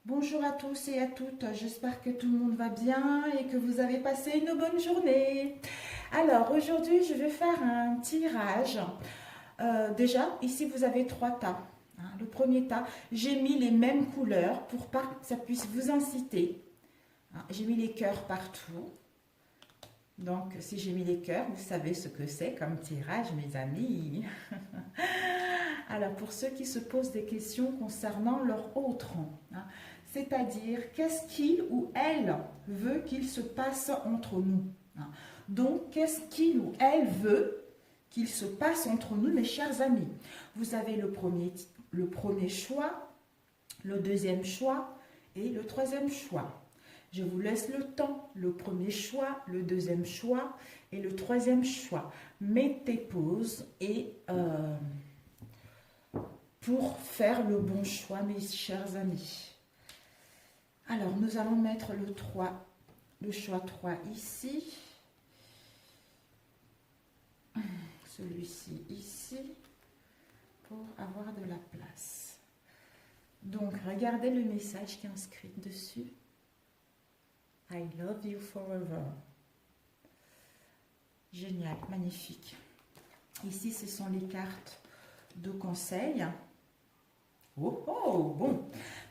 Bonjour à tous et à toutes, j'espère que tout le monde va bien et que vous avez passé une bonne journée. Alors aujourd'hui je vais faire un tirage. Déjà ici vous avez trois tas. Le premier tas, j'ai mis les mêmes couleurs pour pas que ça puisse vous inciter. J'ai mis les cœurs partout. Donc si j'ai mis les cœurs, vous savez ce que c'est comme tirage mes amis. Alors pour ceux qui se posent des questions concernant leur autre rang, c'est-à-dire qu'est-ce qu'il ou elle veut qu'il se passe entre nous. Donc, qu'est-ce qu'il ou elle veut qu'il se passe entre nous, mes chers amis. Vous avez le premier choix, le deuxième choix et le troisième choix. Je vous laisse le temps, le premier choix, le deuxième choix et le troisième choix. Mettez pause et pour faire le bon choix, mes chers amis. Alors, nous allons mettre le choix 3 ici. Celui-ci ici, pour avoir de la place. Donc, regardez le message qui est inscrit dessus. I love you forever. Génial, magnifique. Ici, ce sont les cartes de conseil. Oh, oh, bon.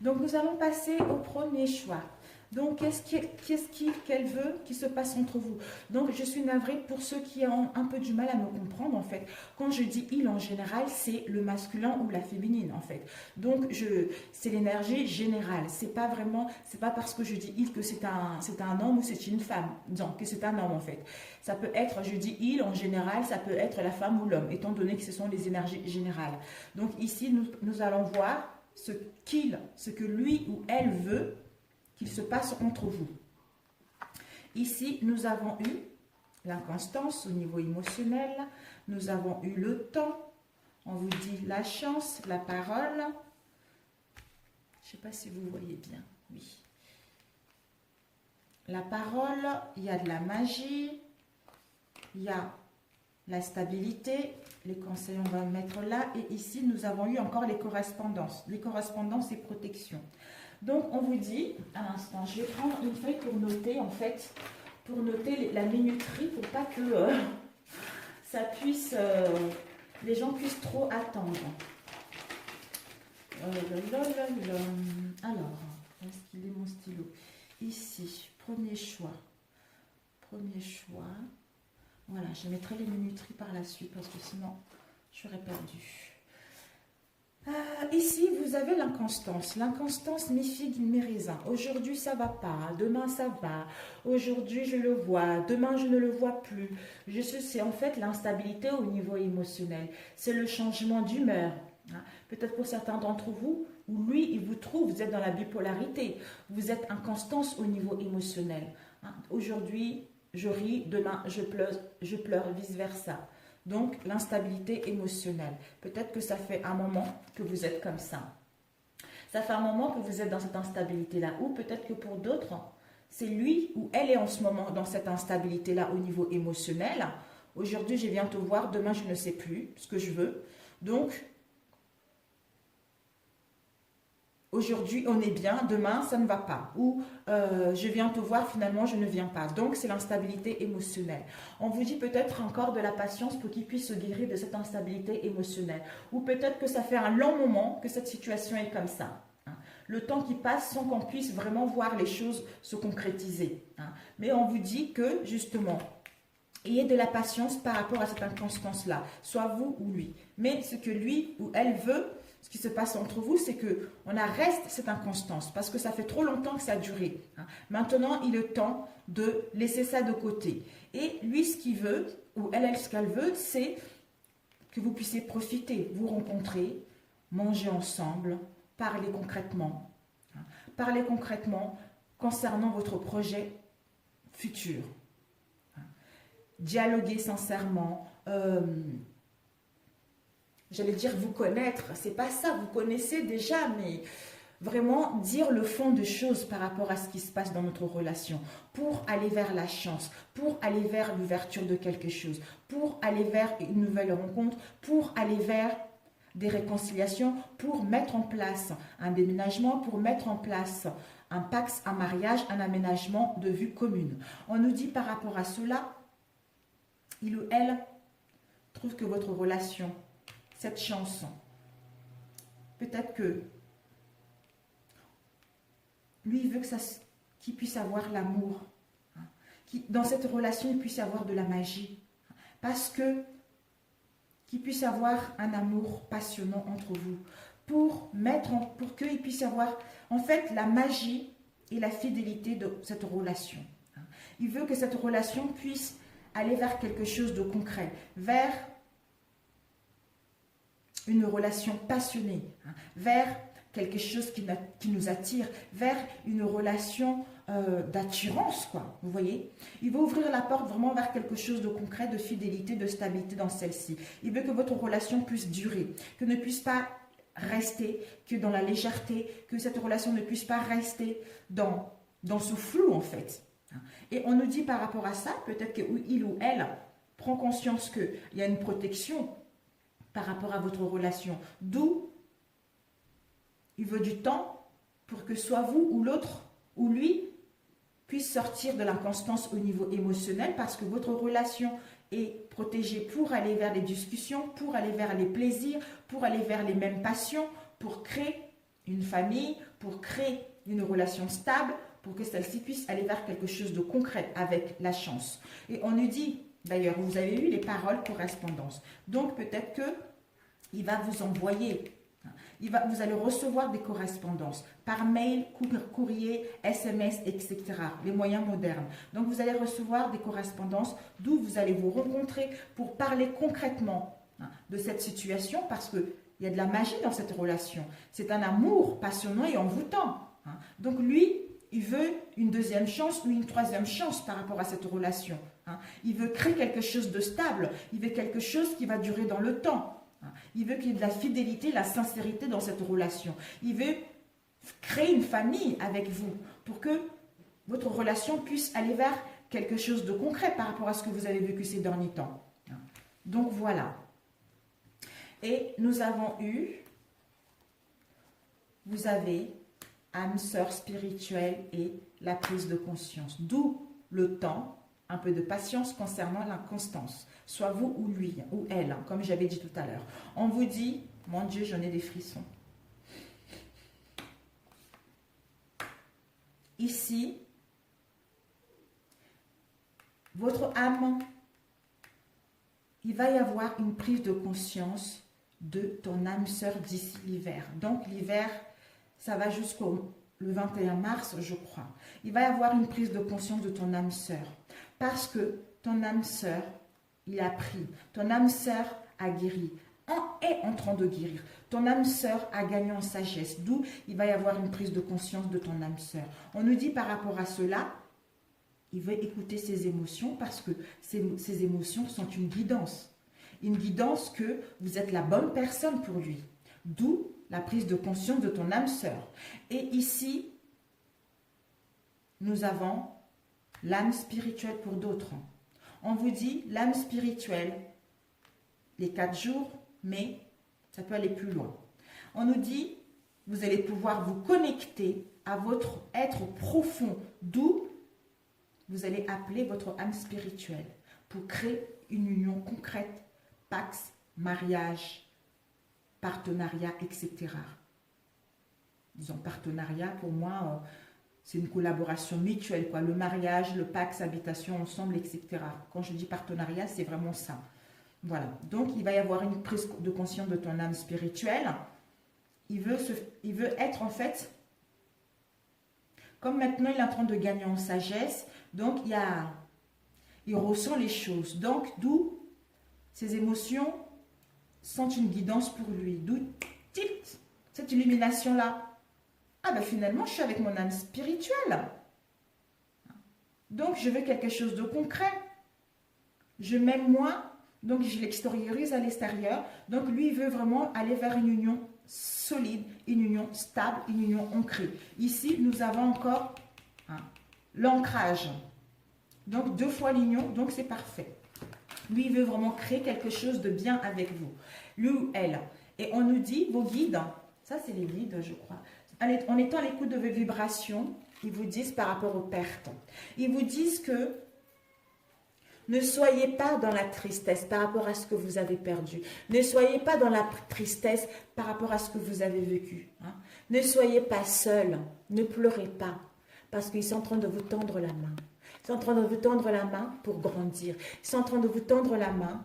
Donc, nous allons passer au premier choix. Donc, qu'elle veut qu'il se passe entre vous? Donc, je suis navrée pour ceux qui ont un peu du mal à me comprendre, en fait. Quand je dis il, en général, c'est le masculin ou la féminine, en fait. Donc, c'est l'énergie générale. C'est pas parce que je dis il que c'est un homme ou c'est une femme. Non, que c'est un homme, en fait. Ça peut être, je dis il, en général, ça peut être la femme ou l'homme, étant donné que ce sont les énergies générales. Donc, ici, nous allons voir ce que lui ou elle veut qu'il se passe entre vous. Ici, nous avons eu l'inconstance au niveau émotionnel, nous avons eu le temps, on vous dit la chance, la parole. Je ne sais pas si vous voyez bien, oui. La parole, il y a de la magie, il y a la stabilité, les conseils on va mettre là, et ici nous avons eu encore les correspondances et protection. Donc, on vous dit, à l'instant, je vais prendre une feuille pour noter, en fait, pour noter la minuterie, pour pas que ça puisse, les gens puissent trop attendre. Alors, est-ce qu'il est mon stylo? Ici, premier choix. Premier choix. Voilà, je mettrai les minuteries par la suite, parce que sinon, je serais perdue. Ici, vous avez l'inconstance. L'inconstance, mes figues, mes raisins. Aujourd'hui, ça va pas. Demain, ça va. Aujourd'hui, je le vois. Demain, je ne le vois plus. C'est en fait l'instabilité au niveau émotionnel. C'est le changement d'humeur. Peut-être pour certains d'entre vous, où lui, il vous trouve, vous êtes dans la bipolarité. Vous êtes inconstance au niveau émotionnel. Aujourd'hui, je ris. Demain, je pleure, vice-versa. Donc, l'instabilité émotionnelle. Peut-être que ça fait un moment que vous êtes comme ça. Ça fait un moment que vous êtes dans cette instabilité-là. Ou peut-être que pour d'autres, c'est lui ou elle est en ce moment dans cette instabilité-là au niveau émotionnel. Aujourd'hui, je viens te voir. Demain, je ne sais plus ce que je veux. Donc, aujourd'hui, on est bien, demain, ça ne va pas. Ou je viens te voir, finalement, je ne viens pas. Donc, c'est l'instabilité émotionnelle. On vous dit peut-être encore de la patience pour qu'il puisse se guérir de cette instabilité émotionnelle. Ou peut-être que ça fait un long moment que cette situation est comme ça. Le temps qui passe sans qu'on puisse vraiment voir les choses se concrétiser. Mais on vous dit que, justement, ayez de la patience par rapport à cette inconstance-là, soit vous ou lui. Mais ce que lui ou elle veut, ce qui se passe entre vous, c'est qu'on arrête cette inconstance parce que ça fait trop longtemps que ça a duré. Maintenant, il est temps de laisser ça de côté. Et lui, ce qu'il veut, ou elle, ce qu'elle veut, c'est que vous puissiez profiter, vous rencontrer, manger ensemble, parler concrètement. Parler concrètement concernant votre projet futur. Dialoguer sincèrement, j'allais dire vous connaître, c'est pas ça, vous connaissez déjà, mais vraiment dire le fond de choses par rapport à ce qui se passe dans notre relation, pour aller vers la chance, pour aller vers l'ouverture de quelque chose, pour aller vers une nouvelle rencontre, pour aller vers des réconciliations pour mettre en place un déménagement, pour mettre en place un pax, un mariage, un aménagement de vue commune. On nous dit par rapport à cela, il ou elle trouve que votre relation, cette chance, peut-être que lui, il veut qu'il puisse avoir l'amour, dans cette relation, il puisse y avoir de la magie, parce que qu'il puisse avoir un amour passionnant entre vous, pour qu'il puisse y avoir, en fait, la magie et la fidélité de cette relation. Il veut que cette relation puisse aller vers quelque chose de concret, vers une relation passionnée, vers quelque chose qui nous attire, vers une relation d'attirance, quoi. Vous voyez? Il veut ouvrir la porte vraiment vers quelque chose de concret, de fidélité, de stabilité dans celle-ci. Il veut que votre relation puisse durer, que ne puisse pas rester que dans la légèreté, que cette relation ne puisse pas rester dans ce flou, en fait. Et on nous dit par rapport à ça, peut-être qu'il ou elle prend conscience qu'il y a une protection par rapport à votre relation, d'où il veut du temps pour que soit vous ou l'autre ou lui puisse sortir de l'inconstance au niveau émotionnel, parce que votre relation est protégée pour aller vers les discussions, pour aller vers les plaisirs, pour aller vers les mêmes passions, pour créer une famille, pour créer une relation stable, pour que celle-ci puisse aller vers quelque chose de concret avec la chance. Et on nous dit, d'ailleurs, vous avez eu les paroles correspondances. Donc peut-être que il va vous envoyer, vous allez recevoir des correspondances par mail, courrier, SMS, etc. Les moyens modernes. Donc vous allez recevoir des correspondances d'où vous allez vous rencontrer pour parler concrètement de cette situation, parce qu'il y a de la magie dans cette relation. C'est un amour passionnant et envoûtant. Donc lui, il veut une deuxième chance ou une troisième chance par rapport à cette relation. Il veut créer quelque chose de stable. Il veut quelque chose qui va durer dans le temps. Il veut qu'il y ait de la fidélité, la sincérité dans cette relation. Il veut créer une famille avec vous pour que votre relation puisse aller vers quelque chose de concret par rapport à ce que vous avez vécu ces derniers temps. Donc voilà. Et nous avons eu, vous avez âme sœur spirituelle et la prise de conscience. D'où le temps, un peu de patience concernant la constance. Soit vous ou lui, ou elle, comme j'avais dit tout à l'heure. On vous dit, mon Dieu, j'en ai des frissons. Ici, votre âme, il va y avoir une prise de conscience de ton âme sœur d'ici l'hiver. Donc l'hiver, ça va jusqu'au le 21 mars, je crois. Il va y avoir une prise de conscience de ton âme sœur. Parce que ton âme sœur, il a pris. Ton âme sœur a guéri. Est en train de guérir. Ton âme sœur a gagné en sagesse. D'où il va y avoir une prise de conscience de ton âme sœur. On nous dit par rapport à cela, il veut écouter ses émotions, parce que ces émotions sont une guidance. Une guidance que vous êtes la bonne personne pour lui. D'où la prise de conscience de ton âme sœur. Et ici, nous avons l'âme spirituelle pour d'autres. On vous dit l'âme spirituelle, les 4 jours, mais ça peut aller plus loin. On nous dit, vous allez pouvoir vous connecter à votre être profond, d'où vous allez appeler votre âme spirituelle pour créer une union concrète, pax, mariage, partenariat, etc. Disons partenariat, pour moi, c'est une collaboration mutuelle, quoi. Le mariage, le pax, habitation ensemble, etc. Quand je dis partenariat, c'est vraiment ça. Voilà. Donc, il va y avoir une prise de conscience de ton âme spirituelle. Il veut être, en fait, comme maintenant, il est en train de gagner en sagesse. Donc, il ressent les choses. Donc, d'où ses émotions sont une guidance pour lui. D'où cette illumination-là. Ah ben finalement, je suis avec mon âme spirituelle. Donc, je veux quelque chose de concret. Je m'aime moi, donc je l'extériorise à l'extérieur. Donc, lui, il veut vraiment aller vers une union solide, une union stable, une union ancrée. Ici, nous avons encore l'ancrage. Donc, 2 fois l'union, donc c'est parfait. Lui, il veut vraiment créer quelque chose de bien avec vous. Lui ou elle. Et on nous dit, vos guides, ça c'est les guides je crois, en étant à l'écoute de vos vibrations, ils vous disent par rapport aux pertes, ils vous disent que ne soyez pas dans la tristesse par rapport à ce que vous avez perdu. Ne soyez pas dans la tristesse par rapport à ce que vous avez vécu. Hein. Ne soyez pas seul. Ne pleurez pas. Parce qu'ils sont en train de vous tendre la main. Ils sont en train de vous tendre la main pour grandir. Ils sont en train de vous tendre la main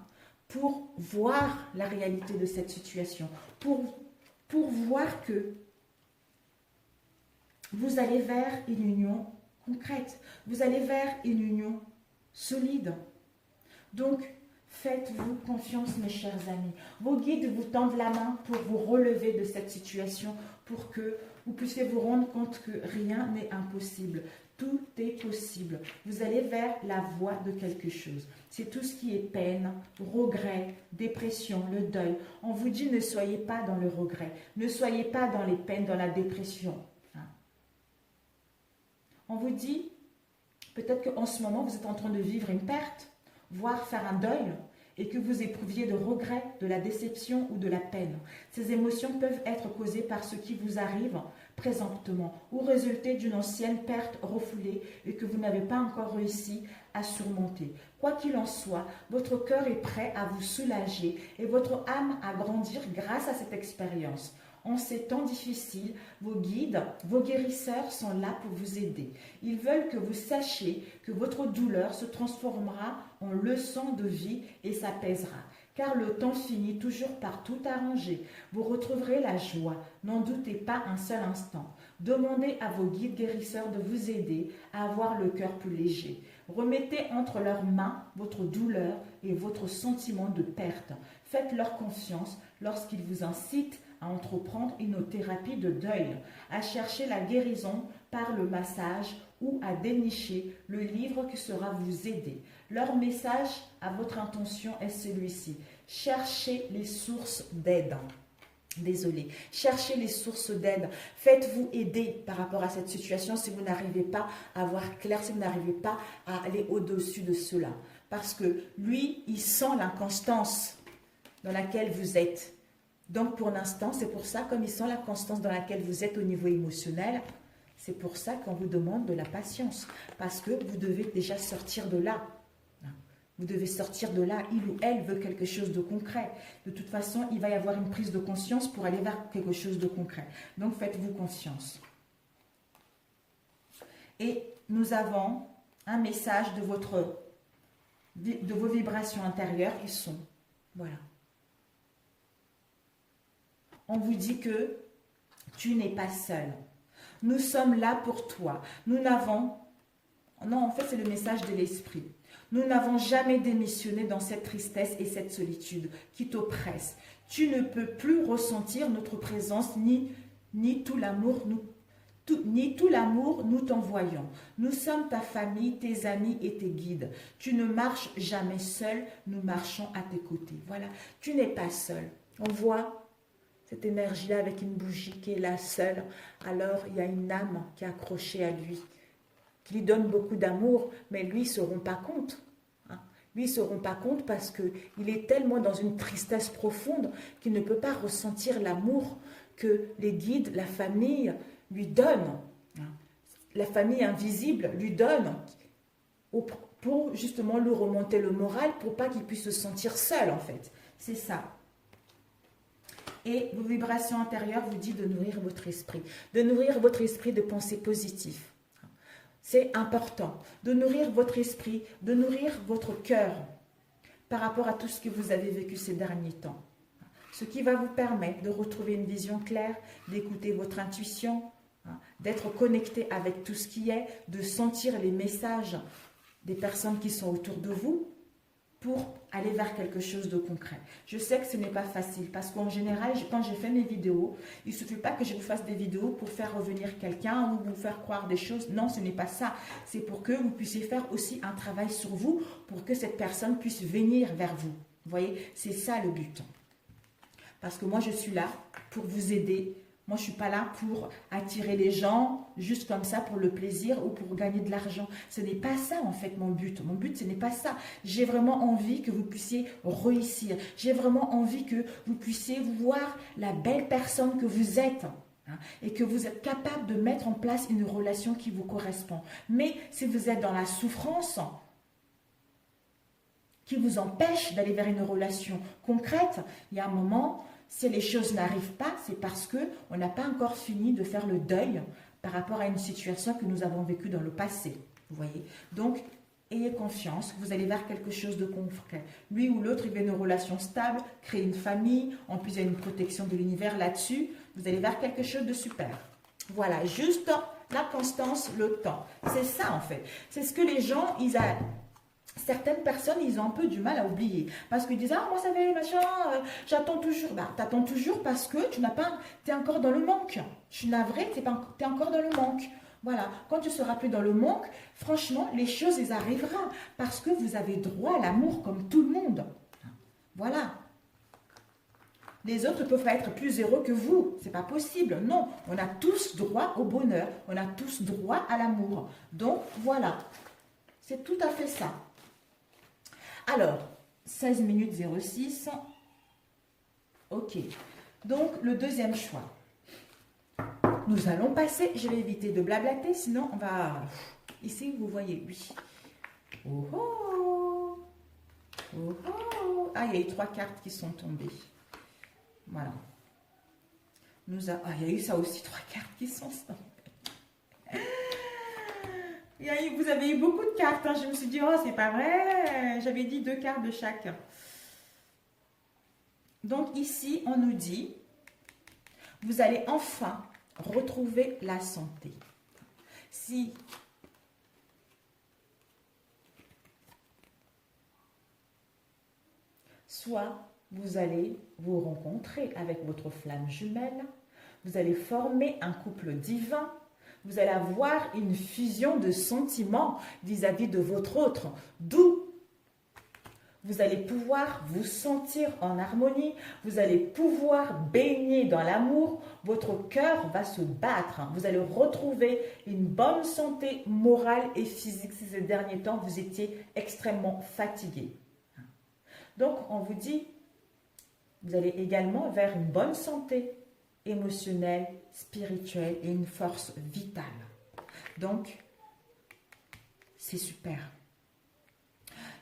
pour voir la réalité de cette situation. Pour voir que vous allez vers une union concrète. Vous allez vers une union solide. Donc, faites-vous confiance, mes chers amis. Vos guides vous tendent la main pour vous relever de cette situation, pour que vous puissiez vous rendre compte que rien n'est impossible. Tout est possible. Vous allez vers la voie de quelque chose. C'est tout ce qui est peine, regret, dépression, le deuil. On vous dit ne soyez pas dans le regret. Ne soyez pas dans les peines, dans la dépression. Hein. On vous dit, peut-être qu'en ce moment, vous êtes en train de vivre une perte, voire faire un deuil, et que vous éprouviez de regret, de la déception ou de la peine. Ces émotions peuvent être causées par ce qui vous arrive présentement ou résulter d'une ancienne perte refoulée et que vous n'avez pas encore réussi à surmonter. Quoi qu'il en soit, votre cœur est prêt à vous soulager et votre âme à grandir grâce à cette expérience. En ces temps difficiles, vos guides, vos guérisseurs sont là pour vous aider. Ils veulent que vous sachiez que votre douleur se transformera en leçon de vie et s'apaisera. Car le temps finit toujours par tout arranger. Vous retrouverez la joie, n'en doutez pas un seul instant. Demandez à vos guides guérisseurs de vous aider à avoir le cœur plus léger. Remettez entre leurs mains votre douleur et votre sentiment de perte. Faites-leur confiance lorsqu'ils vous incitent à entreprendre une thérapie de deuil, à chercher la guérison par le massage ou à dénicher le livre qui saura vous aider. Leur message à votre intention est celui-ci. Cherchez les sources d'aide. Désolée. Cherchez les sources d'aide. Faites-vous aider par rapport à cette situation si vous n'arrivez pas à voir clair, si vous n'arrivez pas à aller au-dessus de cela. Parce que lui, il sent l'inconstance dans laquelle vous êtes. Donc, pour l'instant, c'est pour ça, comme il sent la constance dans laquelle vous êtes au niveau émotionnel, c'est pour ça qu'on vous demande de la patience. Parce que vous devez déjà sortir de là. Vous devez sortir de là. Il ou elle veut quelque chose de concret. De toute façon, il va y avoir une prise de conscience pour aller vers quelque chose de concret. Donc, faites-vous confiance. Et nous avons un message de vos vibrations intérieures qui sont, voilà. On vous dit que tu n'es pas seul. Nous sommes là pour toi. Nous n'avons... Non, en fait, c'est le message de l'esprit. Nous n'avons jamais démissionné dans cette tristesse et cette solitude qui t'oppresse. Tu ne peux plus ressentir notre présence ni tout l'amour nous t'envoyons. Nous sommes ta famille, tes amis et tes guides. Tu ne marches jamais seul, nous marchons à tes côtés. Voilà, tu n'es pas seul. On voit cette énergie-là avec une bougie qui est là seule. Alors, il y a une âme qui est accrochée à lui, qui lui donne beaucoup d'amour, mais lui, il ne se rend pas compte. Hein. Lui, il ne se rend pas compte parce qu'il est tellement dans une tristesse profonde qu'il ne peut pas ressentir l'amour que les guides, la famille lui donnent. Hein. La famille invisible lui donne pour justement lui remonter le moral, pour pas qu'il puisse se sentir seul, en fait. C'est ça. Et vos vibrations intérieures vous disent de nourrir votre esprit. De nourrir votre esprit de pensées positives. C'est important. De nourrir votre esprit, de nourrir votre cœur par rapport à tout ce que vous avez vécu ces derniers temps. Ce qui va vous permettre de retrouver une vision claire, d'écouter votre intuition, d'être connecté avec tout ce qui est, de sentir les messages des personnes qui sont autour de vous, pour aller vers quelque chose de concret. Je sais que ce n'est pas facile parce qu'en général, quand je fais mes vidéos, il ne suffit pas que je vous fasse des vidéos pour faire revenir quelqu'un ou vous faire croire des choses. Non, ce n'est pas ça. C'est pour que vous puissiez faire aussi un travail sur vous pour que cette personne puisse venir vers vous. Vous voyez, c'est ça le but. Parce que moi, je suis là pour vous aider Moi, je ne suis pas là pour attirer les gens juste comme ça pour le plaisir ou pour gagner de l'argent. Ce n'est pas ça, en fait, mon but. Mon but, ce n'est pas ça. J'ai vraiment envie que vous puissiez réussir. J'ai vraiment envie que vous puissiez voir la belle personne que vous êtes. Hein, et que vous êtes capable de mettre en place une relation qui vous correspond. Mais si vous êtes dans la souffrance, qui vous empêche d'aller vers une relation concrète, il y a un moment... Si les choses n'arrivent pas, c'est parce qu'on n'a pas encore fini de faire le deuil par rapport à une situation que nous avons vécue dans le passé. Vous voyez? Donc, ayez confiance, vous allez vers quelque chose de concret. Lui ou l'autre, il veut une relation stable, créer une famille, en plus il y a une protection de l'univers là-dessus. Vous allez vers quelque chose de super. Voilà, juste la constance, le temps. C'est ça en fait. C'est ce que les gens, certaines personnes, ils ont un peu du mal à oublier. Parce qu'ils disent, ah, moi, ça fait machin, j'attends toujours. Bah, t'attends toujours parce que tu es encore dans le manque. Je suis navrée, tu es encore dans le manque. Voilà. Quand tu seras plus dans le manque, franchement, les choses, elles arriveront. Parce que vous avez droit à l'amour comme tout le monde. Voilà. Les autres peuvent pas être plus heureux que vous. C'est pas possible. Non. On a tous droit au bonheur. On a tous droit à l'amour. Donc, voilà. C'est tout à fait ça. Alors, 16 minutes 06. Ok. Donc, le deuxième choix. Nous allons passer, je vais éviter de blablater, sinon on va... Ici, vous voyez, oui. Oh oh. Oh oh. Ah, il y a eu 3 cartes qui sont tombées. Voilà. Il y a eu ça aussi, 3 cartes qui sont tombées. Vous avez eu beaucoup de cartes. Hein. Je me suis dit, oh, c'est pas vrai. J'avais dit 2 cartes de chaque. Donc ici, on nous dit, vous allez enfin retrouver la santé. Si soit vous allez vous rencontrer avec votre flamme jumelle, vous allez former un couple divin, vous allez avoir une fusion de sentiments vis-à-vis de votre autre, d'où vous allez pouvoir vous sentir en harmonie, vous allez pouvoir baigner dans l'amour, votre cœur va se battre, vous allez retrouver une bonne santé morale et physique si ces derniers temps vous étiez extrêmement fatigué. Donc on vous dit, vous allez également vers une bonne santé émotionnelle, spirituelle et une force vitale. Donc, c'est super.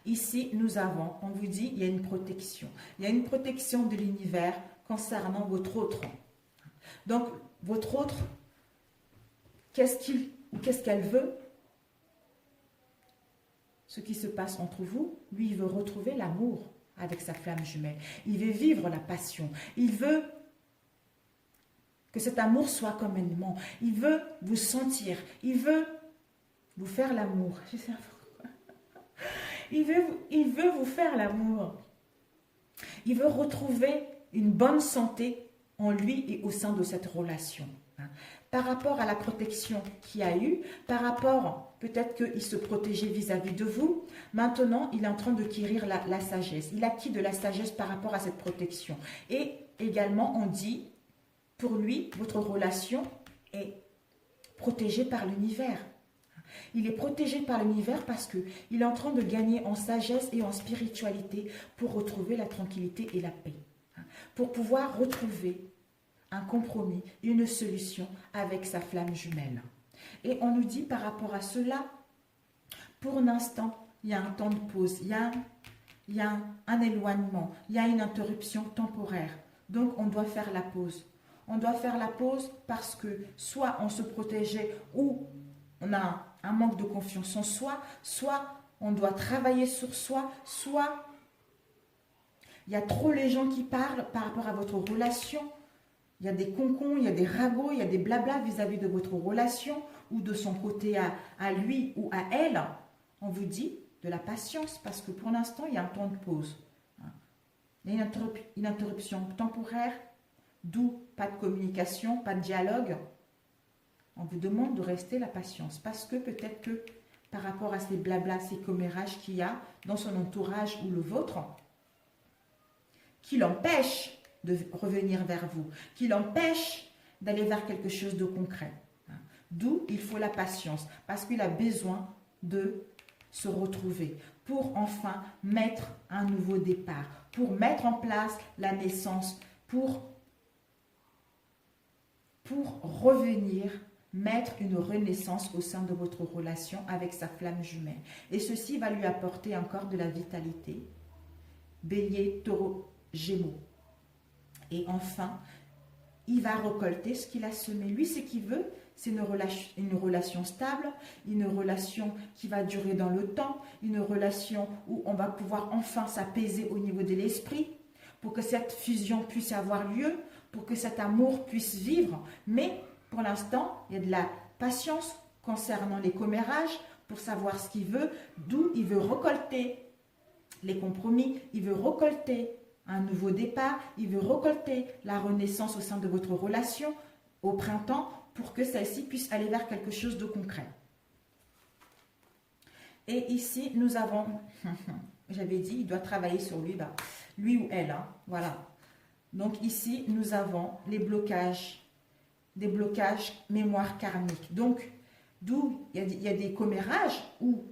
Ici, nous avons, on vous dit, il y a une protection. Il y a une protection de l'univers concernant votre autre. Donc, votre autre, qu'est-ce qu'elle veut? Ce qui se passe entre vous, lui, il veut retrouver l'amour avec sa flamme jumelle. Il veut vivre la passion. Il veut que cet amour soit comme un aimant. Il veut vous sentir. Il veut vous faire l'amour. Je sais pas pourquoi. Il veut vous faire l'amour. Il veut retrouver une bonne santé en lui et au sein de cette relation. Par rapport à la protection qu'il y a eu, par rapport, peut-être qu'il se protégeait vis-à-vis de vous, maintenant il est en train de acquérir la sagesse. Il acquis de la sagesse par rapport à cette protection. Et également, on dit, pour lui, votre relation est protégée par l'univers. Il est protégé par l'univers parce qu'il est en train de gagner en sagesse et en spiritualité pour retrouver la tranquillité et la paix. Pour pouvoir retrouver un compromis, une solution avec sa flamme jumelle. Et on nous dit par rapport à cela, pour l'instant, il y a un temps de pause, il y a un éloignement, il y a une interruption temporaire. Donc, on doit faire la pause. On doit faire la pause parce que soit on se protégeait ou on a un manque de confiance en soi, soit on doit travailler sur soi, soit il y a trop les gens qui parlent par rapport à votre relation. Il y a des concons, il y a des ragots, il y a des blabla vis-à-vis de votre relation ou de son côté à lui ou à elle. On vous dit de la patience parce que pour l'instant, il y a un temps de pause. Il y a une interruption temporaire, d'où pas de communication, pas de dialogue. On vous demande de rester la patience parce que peut-être que par rapport à ces blabla, ces commérages qu'il y a dans son entourage ou le vôtre, qui l'empêche de revenir vers vous, qui l'empêche d'aller vers quelque chose de concret. D'où il faut la patience, parce qu'il a besoin de se retrouver pour enfin mettre un nouveau départ, pour mettre en place la naissance, pour revenir, mettre une renaissance au sein de votre relation avec sa flamme jumelle. Et ceci va lui apporter encore de la vitalité. Bélier, Taureau, Gémeaux. Et enfin, il va récolter ce qu'il a semé. Lui, ce qu'il veut, c'est une relation stable, une relation qui va durer dans le temps, une relation où on va pouvoir enfin s'apaiser au niveau de l'esprit, pour que cette fusion puisse avoir lieu, pour que cet amour puisse vivre. Mais pour l'instant, il y a de la patience concernant les commérages pour savoir ce qu'il veut, d'où il veut récolter les compromis, il veut récolter un nouveau départ, il veut récolter la renaissance au sein de votre relation au printemps pour que celle-ci puisse aller vers quelque chose de concret. Et ici, nous avons, j'avais dit, il doit travailler sur lui, lui ou elle, voilà. Donc ici, nous avons les blocages, des blocages mémoire karmique. Donc, d'où il y a des commérages où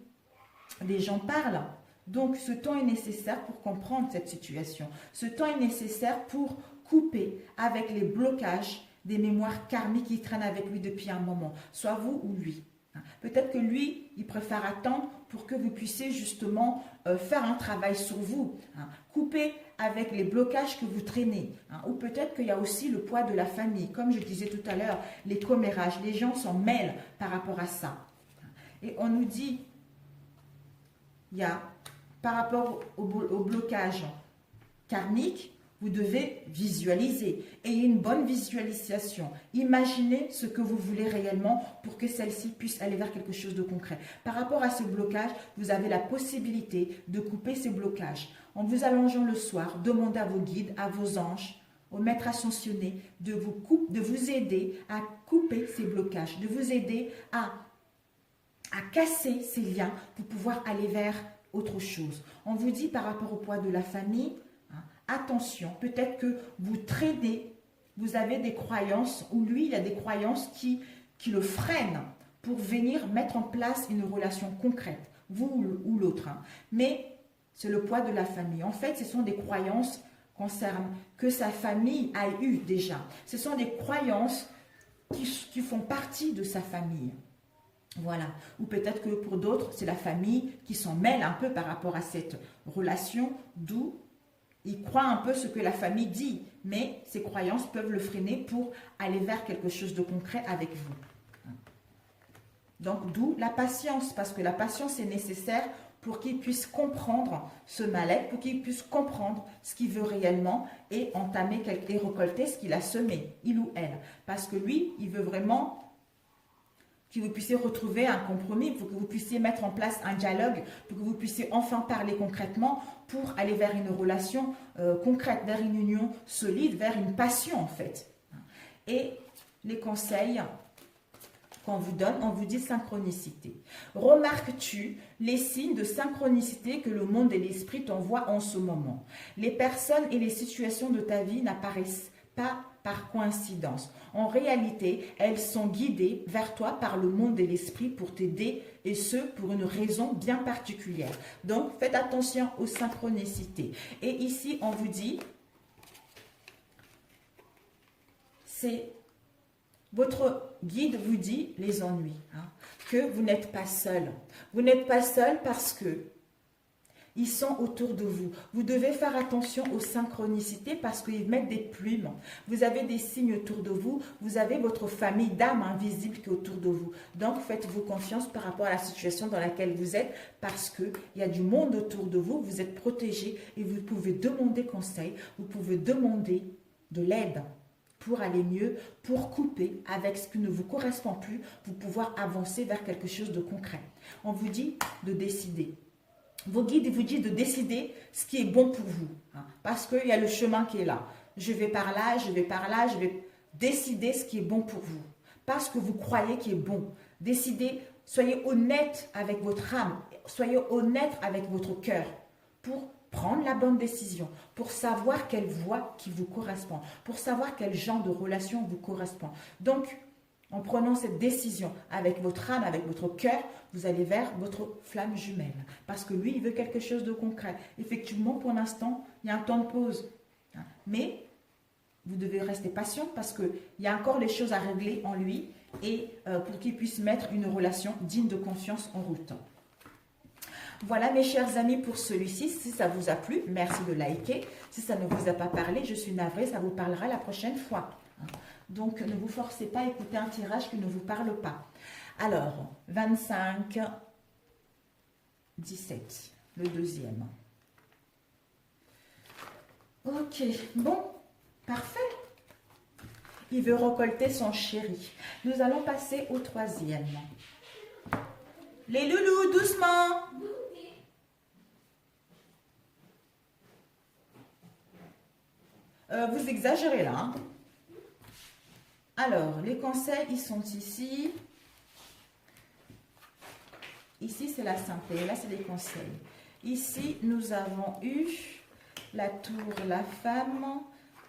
les gens parlent. Donc, ce temps est nécessaire pour comprendre cette situation. Ce temps est nécessaire pour couper avec les blocages des mémoires karmiques qui traînent avec lui depuis un moment, soit vous ou lui. Peut-être que lui, il préfère attendre pour que vous puissiez justement faire un travail sur vous, couper avec les blocages que vous traînez. Ou peut-être qu'il y a aussi le poids de la famille. Comme je disais tout à l'heure, les commérages, les gens s'en mêlent par rapport à ça. Et on nous dit, il y a, par rapport au blocage karmique, vous devez visualiser. Et une bonne visualisation. Imaginez ce que vous voulez réellement pour que celle-ci puisse aller vers quelque chose de concret. Par rapport à ce blocage, vous avez la possibilité de couper ces blocages. En vous allongeant le soir, demandez à vos guides, à vos anges, au maître ascensionné, de vous aider à couper ces blocages, de vous aider à casser ces liens pour pouvoir aller vers autre chose. On vous dit par rapport au poids de la famille, attention, peut-être que vous traînez, vous avez des croyances, ou lui, il a des croyances qui le freinent pour venir mettre en place une relation concrète, vous ou l'autre. Mais c'est le poids de la famille. En fait, ce sont des croyances que sa famille a eues déjà. Ce sont des croyances qui font partie de sa famille. Voilà. Ou peut-être que pour d'autres, c'est la famille qui s'en mêle un peu par rapport à cette relation, d'où il croit un peu ce que la famille dit, mais ces croyances peuvent le freiner pour aller vers quelque chose de concret avec vous. Donc, d'où la patience, parce que la patience est nécessaire pour qu'il puisse comprendre ce mal-être, pour qu'il puisse comprendre ce qu'il veut réellement et entamer et récolter ce qu'il a semé, il ou elle. Parce que lui, il veut vraiment que vous puissiez retrouver un compromis, pour que vous puissiez mettre en place un dialogue, pour que vous puissiez enfin parler concrètement, pour aller vers une relation concrète, vers une union solide, vers une passion en fait. Et les conseils qu'on vous donne, on vous dit synchronicité. Remarques-tu les signes de synchronicité que le monde et l'esprit t'envoient en ce moment? Les personnes et les situations de ta vie n'apparaissent pas par coïncidence. En réalité, elles sont guidées vers toi par le monde et l'esprit pour t'aider, et ce, pour une raison bien particulière. Donc, faites attention aux synchronicités. Et ici, on vous dit, c'est votre guide vous dit les ennuis, que vous n'êtes pas seul. Vous n'êtes pas seul parce que ils sont autour de vous. Vous devez faire attention aux synchronicités parce qu'ils mettent des plumes. Vous avez des signes autour de vous. Vous avez votre famille d'âmes invisibles qui est autour de vous. Donc, faites-vous confiance par rapport à la situation dans laquelle vous êtes parce qu'il y a du monde autour de vous. Vous êtes protégés et vous pouvez demander conseil. Vous pouvez demander de l'aide pour aller mieux, pour couper avec ce qui ne vous correspond plus, pour pouvoir avancer vers quelque chose de concret. On vous dit de décider. Vos guides vous disent de décider ce qui est bon pour vous. Parce qu'il y a le chemin qui est là. Je vais par là, je vais par là, je vais décider ce qui est bon pour vous. Parce que vous croyez qu'il est bon. Décidez, soyez honnête avec votre âme. Soyez honnête avec votre cœur. Pour prendre la bonne décision, pour savoir quelle voie qui vous correspond, pour savoir quel genre de relation vous correspond. Donc, en prenant cette décision avec votre âme, avec votre cœur, vous allez vers votre flamme jumelle. Parce que lui, il veut quelque chose de concret. Effectivement, pour l'instant, il y a un temps de pause. Mais vous devez rester patient parce qu'il y a encore des choses à régler en lui et pour qu'il puisse mettre une relation digne de confiance en route. Voilà mes chers amis pour celui-ci. Si ça vous a plu, merci de liker. Si ça ne vous a pas parlé, je suis navrée, ça vous parlera la prochaine fois. Donc ne vous forcez pas à écouter un tirage qui ne vous parle pas. Alors, 25, 17, le deuxième. Ok, bon, parfait. Il veut récolter son chéri. Nous allons passer au troisième. Les loulous, doucement. Vous exagérez là. Hein? Alors, les conseils, ils sont ici. Ici, c'est la santé. Là, c'est les conseils. Ici, nous avons eu la tour, la femme,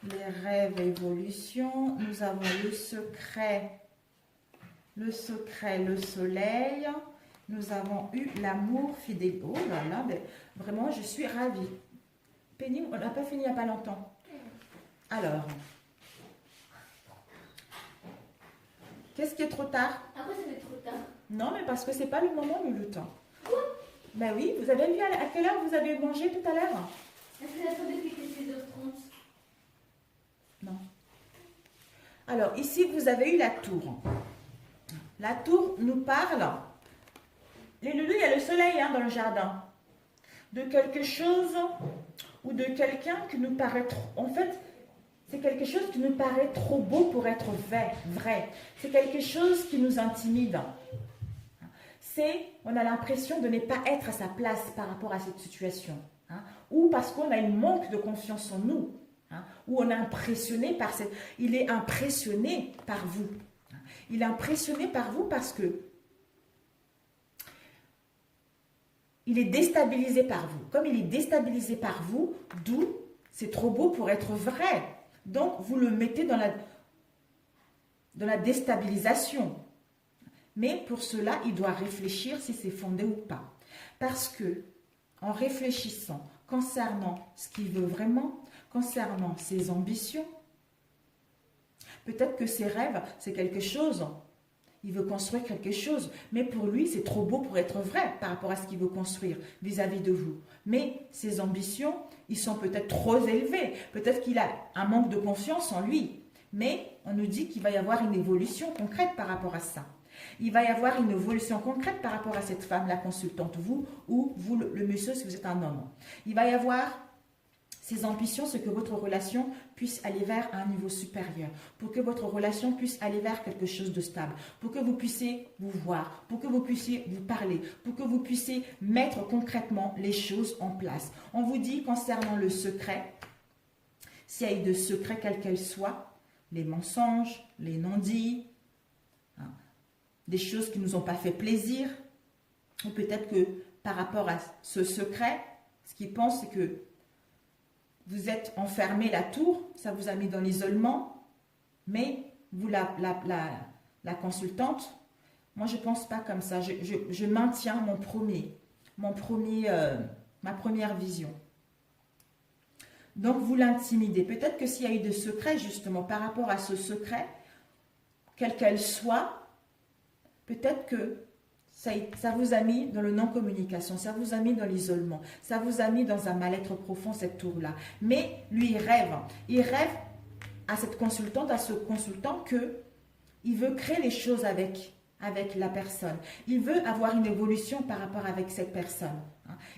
les rêves, évolution. Nous avons le secret, le soleil. Nous avons eu l'amour fidèle. Oh là là, mais vraiment, je suis ravie. Penny, on n'a pas fini il n'y a pas longtemps. Alors, qu'est-ce qui est trop tard? Après, ça fait trop tard. Non, mais parce que c'est pas le moment ni le temps. Ben oui, vous avez vu à quelle heure vous avez mangé tout à l'heure? Est-ce que la soirée fait 16h30? Non. Alors, ici, vous avez eu la tour. La tour nous parle. Les loulous, il y a le soleil hein, dans le jardin. De quelque chose ou de quelqu'un qui nous paraît trop... En fait, c'est quelque chose qui nous paraît trop beau pour être vrai. C'est quelque chose qui nous intimide. On a l'impression de ne pas être à sa place par rapport à cette situation. Hein, ou parce qu'on a un manque de confiance en nous. Hein, ou on est impressionné par cette... Il est impressionné par vous. Il est impressionné par vous parce que il est déstabilisé par vous. Comme il est déstabilisé par vous, d'où c'est trop beau pour être vrai. Donc, vous le mettez dans la déstabilisation. Mais pour cela, il doit réfléchir si c'est fondé ou pas. Parce que, en réfléchissant concernant ce qu'il veut vraiment, concernant ses ambitions, peut-être que ses rêves, c'est quelque chose. Il veut construire quelque chose. Mais pour lui, c'est trop beau pour être vrai par rapport à ce qu'il veut construire vis-à-vis de vous. Mais ses ambitions, ils sont peut-être trop élevés. Peut-être qu'il a un manque de confiance en lui. Mais on nous dit qu'il va y avoir une évolution concrète par rapport à ça. Il va y avoir une évolution concrète par rapport à cette femme, la consultante, vous, ou vous, le monsieur, si vous êtes un homme. Il va y avoir ses ambitions, c'est que votre relation puisse aller vers un niveau supérieur, pour que votre relation puisse aller vers quelque chose de stable, pour que vous puissiez vous voir, pour que vous puissiez vous parler, pour que vous puissiez mettre concrètement les choses en place. On vous dit concernant le secret, s'il y a eu de secrets quels qu'elles soient, les mensonges, les non-dits, des choses qui ne nous ont pas fait plaisir, ou peut-être que par rapport à ce secret, ce qu'ils pensent, c'est que vous êtes enfermé la tour, ça vous a mis dans l'isolement, mais vous, la consultante, moi je ne pense pas comme ça, je maintiens ma première vision. Donc vous l'intimidez. Peut-être que s'il y a eu des secrets justement par rapport à ce secret, quelle qu'elle soit, peut-être que ça vous a mis dans le non-communication, ça vous a mis dans l'isolement, ça vous a mis dans un mal-être profond, cette tour-là. Mais lui, il rêve. Il rêve à cette consultante, à ce consultant, qu'il veut créer les choses avec la personne. Il veut avoir une évolution par rapport avec cette personne.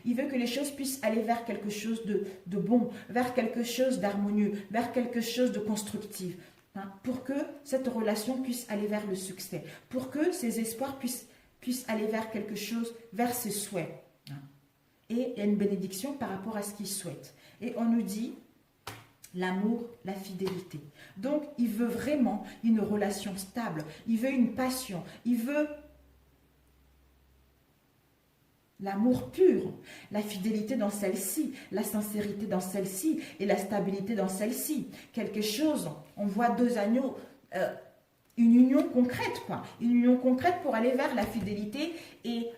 Il veut que les choses puissent aller vers quelque chose de bon, vers quelque chose d'harmonieux, vers quelque chose de constructif. Pour que cette relation puisse aller vers le succès, pour que ses espoirs puissent aller vers quelque chose, vers ses souhaits. Et il y a une bénédiction par rapport à ce qu'il souhaite. Et on nous dit l'amour, la fidélité. Donc, il veut vraiment une relation stable, il veut une passion, il veut l'amour pur, la fidélité dans celle-ci, la sincérité dans celle-ci et la stabilité dans celle-ci. Quelque chose, on voit deux agneaux, une union concrète, quoi. Une union concrète pour aller vers la fidélité et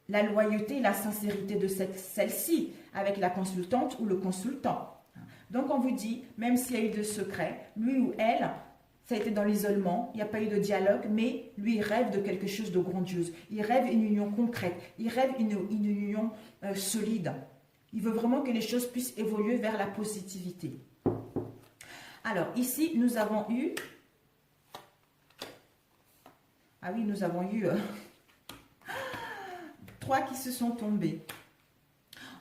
la loyauté et la sincérité de celle-ci avec la consultante ou le consultant. Donc on vous dit, même s'il y a eu de secrets, lui ou elle, ça a été dans l'isolement, il n'y a pas eu de dialogue, mais lui, il rêve de quelque chose de grandiose. Il rêve une union concrète, il rêve une union solide. Il veut vraiment que les choses puissent évoluer vers la positivité. Alors, ici, nous avons eu... Ah oui, nous avons eu 3 qui se sont tombés.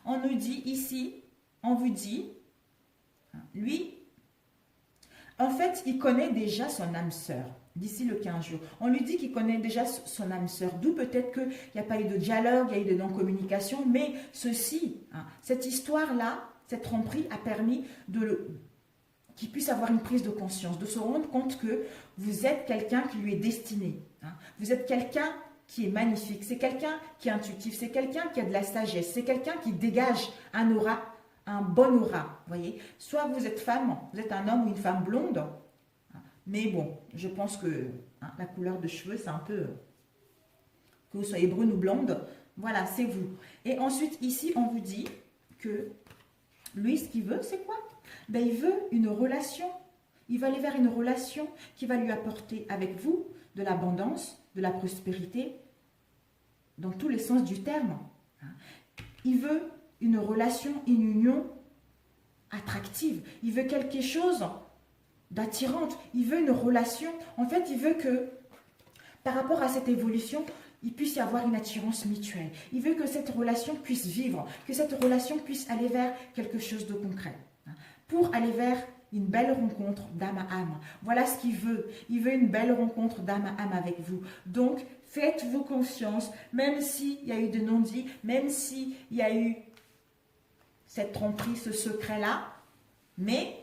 On nous dit ici, on vous dit, lui... En fait, il connaît déjà son âme sœur d'ici le 15 jours. On lui dit qu'il connaît déjà son âme sœur, d'où peut-être qu'il n'y a pas eu de dialogue, il y a eu de non-communication, mais cette histoire-là, cette tromperie a permis qu'il puisse avoir une prise de conscience, de se rendre compte que vous êtes quelqu'un qui lui est destiné. Vous êtes quelqu'un qui est magnifique, c'est quelqu'un qui est intuitif, c'est quelqu'un qui a de la sagesse, c'est quelqu'un qui dégage un aura, un bon aura, voyez. Soit vous êtes femme, vous êtes un homme ou une femme blonde, mais bon, je pense que la couleur de cheveux, c'est un peu, que vous soyez brune ou blonde, voilà, c'est vous. Et ensuite, ici, on vous dit que lui, ce qu'il veut, c'est quoi? Ben, il veut une relation, il va aller vers une relation qui va lui apporter avec vous de l'abondance, de la prospérité, dans tous les sens du terme. Il veut une relation, une union attractive. Il veut quelque chose d'attirante. Il veut une relation. En fait, il veut que, par rapport à cette évolution, il puisse y avoir une attirance mutuelle. Il veut que cette relation puisse vivre, que cette relation puisse aller vers quelque chose de concret. Pour aller vers une belle rencontre d'âme à âme. Voilà ce qu'il veut. Il veut une belle rencontre d'âme à âme avec vous. Donc, faites-vous confiance, même s'il y a eu de non-dits, même s'il y a eu cette tromperie, ce secret-là, mais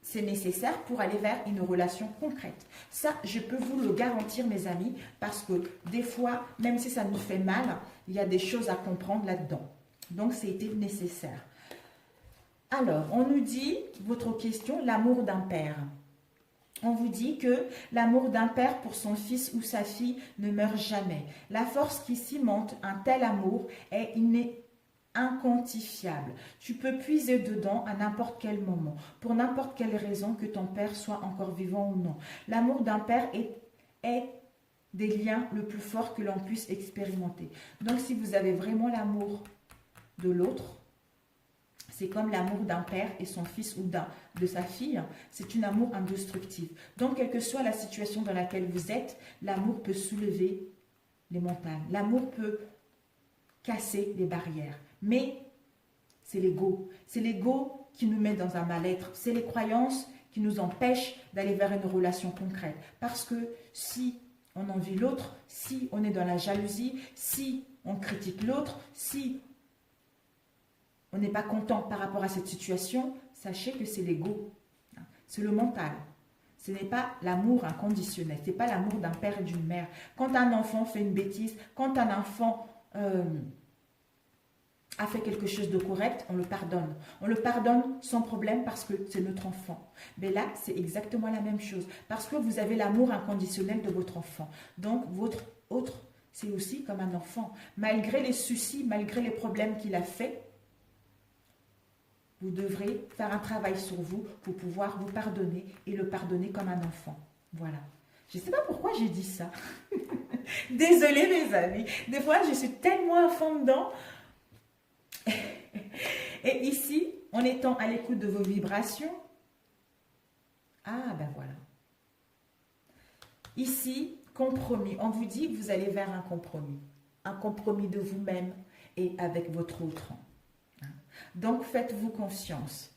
c'est nécessaire pour aller vers une relation concrète. Ça, je peux vous le garantir, mes amis, parce que des fois, même si ça nous fait mal, il y a des choses à comprendre là-dedans. Donc, c'était nécessaire. Alors, on nous dit, votre question, l'amour d'un père. On vous dit que l'amour d'un père pour son fils ou sa fille ne meurt jamais. La force qui cimente un tel amour est inquantifiable. Tu peux puiser dedans à n'importe quel moment, pour n'importe quelle raison, que ton père soit encore vivant ou non. L'amour d'un père est des liens le plus fort que l'on puisse expérimenter. Donc, si vous avez vraiment l'amour de l'autre, c'est comme l'amour d'un père et son fils ou de sa fille, c'est un amour indestructible. Donc, quelle que soit la situation dans laquelle vous êtes, l'amour peut soulever les montagnes. L'amour peut casser les barrières. Mais c'est l'ego. C'est l'ego qui nous met dans un mal-être. C'est les croyances qui nous empêchent d'aller vers une relation concrète. Parce que si on envie l'autre, si on est dans la jalousie, si on critique l'autre, si on n'est pas content par rapport à cette situation, sachez que c'est l'ego. C'est le mental. Ce n'est pas l'amour inconditionnel. Ce n'est pas l'amour d'un père et d'une mère. Quand un enfant fait une bêtise, quand un enfant a fait quelque chose de correct, on le pardonne. On le pardonne sans problème parce que c'est notre enfant. Mais là, c'est exactement la même chose. Parce que vous avez l'amour inconditionnel de votre enfant. Donc, votre autre, c'est aussi comme un enfant. Malgré les soucis, malgré les problèmes qu'il a fait, vous devrez faire un travail sur vous pour pouvoir vous pardonner et le pardonner comme un enfant. Voilà. Je ne sais pas pourquoi j'ai dit ça. Désolée, mes amis. Des fois, je suis tellement à fond dedans. Et ici, en étant à l'écoute de vos vibrations, ah ben voilà. Ici, compromis. On vous dit que vous allez vers un compromis. Un compromis de vous-même et avec votre autre. Donc, faites-vous confiance.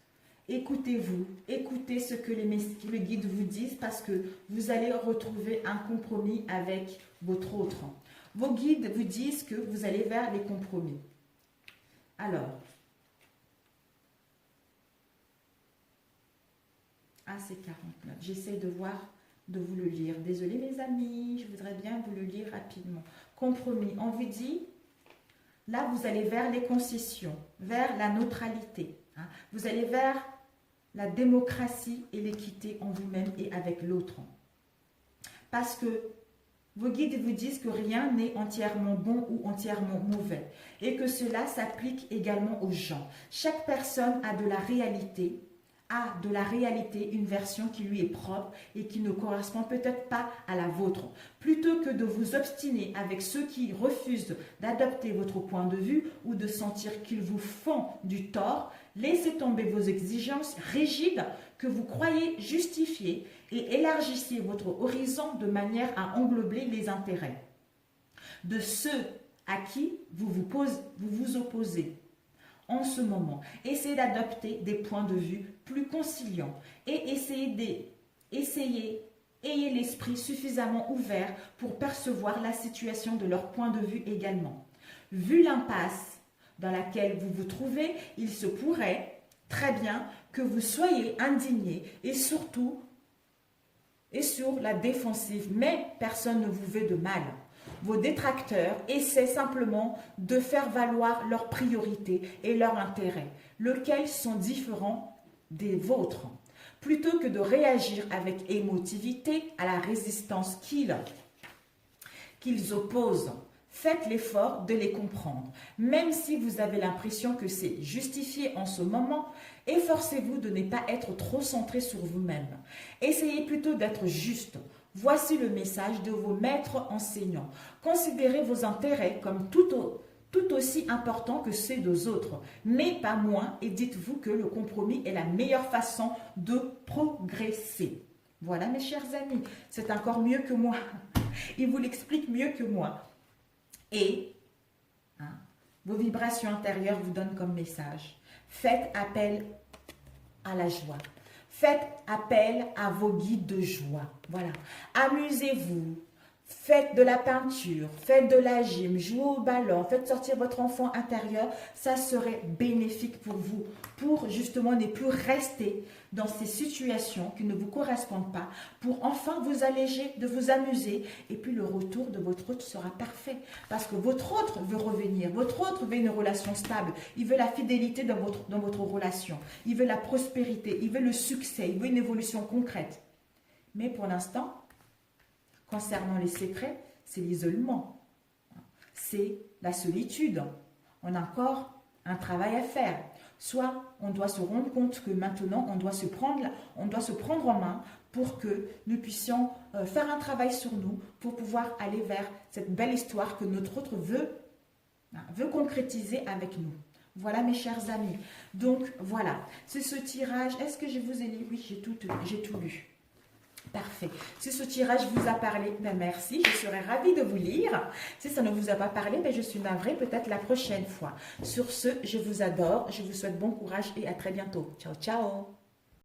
Écoutez-vous. Écoutez ce que les guides vous disent parce que vous allez retrouver un compromis avec votre autre. Vos guides vous disent que vous allez vers les compromis. Alors, c'est 49. J'essaie de voir, de vous le lire. Désolée mes amis, je voudrais bien vous le lire rapidement. Compromis, on vous dit là, vous allez vers les concessions, vers la neutralité. Hein. Vous allez vers la démocratie et l'équité en vous-même et avec l'autre. Parce que vos guides vous disent que rien n'est entièrement bon ou entièrement mauvais. Et que cela s'applique également aux gens. Chaque personne a de la réalité une version qui lui est propre et qui ne correspond peut-être pas à la vôtre. Plutôt que de vous obstiner avec ceux qui refusent d'adopter votre point de vue ou de sentir qu'ils vous font du tort, laissez tomber vos exigences rigides que vous croyez justifier et élargissez votre horizon de manière à englober les intérêts de ceux à qui vous vous opposez. En ce moment, essayez d'adopter des points de vue plus conciliants et ayez l'esprit suffisamment ouvert pour percevoir la situation de leur point de vue également. Vu l'impasse dans laquelle vous vous trouvez, il se pourrait très bien que vous soyez indigné et surtout sur la défensive, mais personne ne vous veut de mal. Vos détracteurs essaient simplement de faire valoir leurs priorités et leurs intérêts, lesquels sont différents des vôtres. Plutôt que de réagir avec émotivité à la résistance qu'ils opposent, faites l'effort de les comprendre. Même si vous avez l'impression que c'est justifié en ce moment, efforcez-vous de ne pas être trop centré sur vous-même. Essayez plutôt d'être juste. Voici le message de vos maîtres enseignants. Considérez vos intérêts comme tout aussi importants que ceux des autres, mais pas moins, et dites-vous que le compromis est la meilleure façon de progresser. Voilà mes chers amis, c'est encore mieux que moi. Il vous l'explique mieux que moi. Et vos vibrations intérieures vous donnent comme message. Faites appel à la joie. Faites appel à vos guides de joie. Voilà. Amusez-vous. Faites de la peinture. Faites de la gym. Jouez au ballon. Faites sortir votre enfant intérieur. Ça serait bénéfique pour vous. Pour justement ne plus rester dans ces situations qui ne vous correspondent pas. Pour enfin vous alléger, de vous amuser. Et puis le retour de votre autre sera parfait. Parce que votre autre veut revenir. Votre autre veut une relation stable. Il veut la fidélité dans votre relation. Il veut la prospérité. Il veut le succès. Il veut une évolution concrète. Mais pour l'instant, concernant les secrets, c'est l'isolement. C'est la solitude. On a encore un travail à faire. Soit on doit se rendre compte que maintenant, on doit se prendre en main pour que nous puissions faire un travail sur nous pour pouvoir aller vers cette belle histoire que notre autre veut concrétiser avec nous. Voilà mes chers amis. Donc voilà, c'est ce tirage. Est-ce que je vous ai lu? Oui, j'ai tout lu. Parfait. Si ce tirage vous a parlé, ben merci, je serais ravie de vous lire. Si ça ne vous a pas parlé, ben je suis navrée, peut-être la prochaine fois. Sur ce, je vous adore, je vous souhaite bon courage et à très bientôt. Ciao, ciao.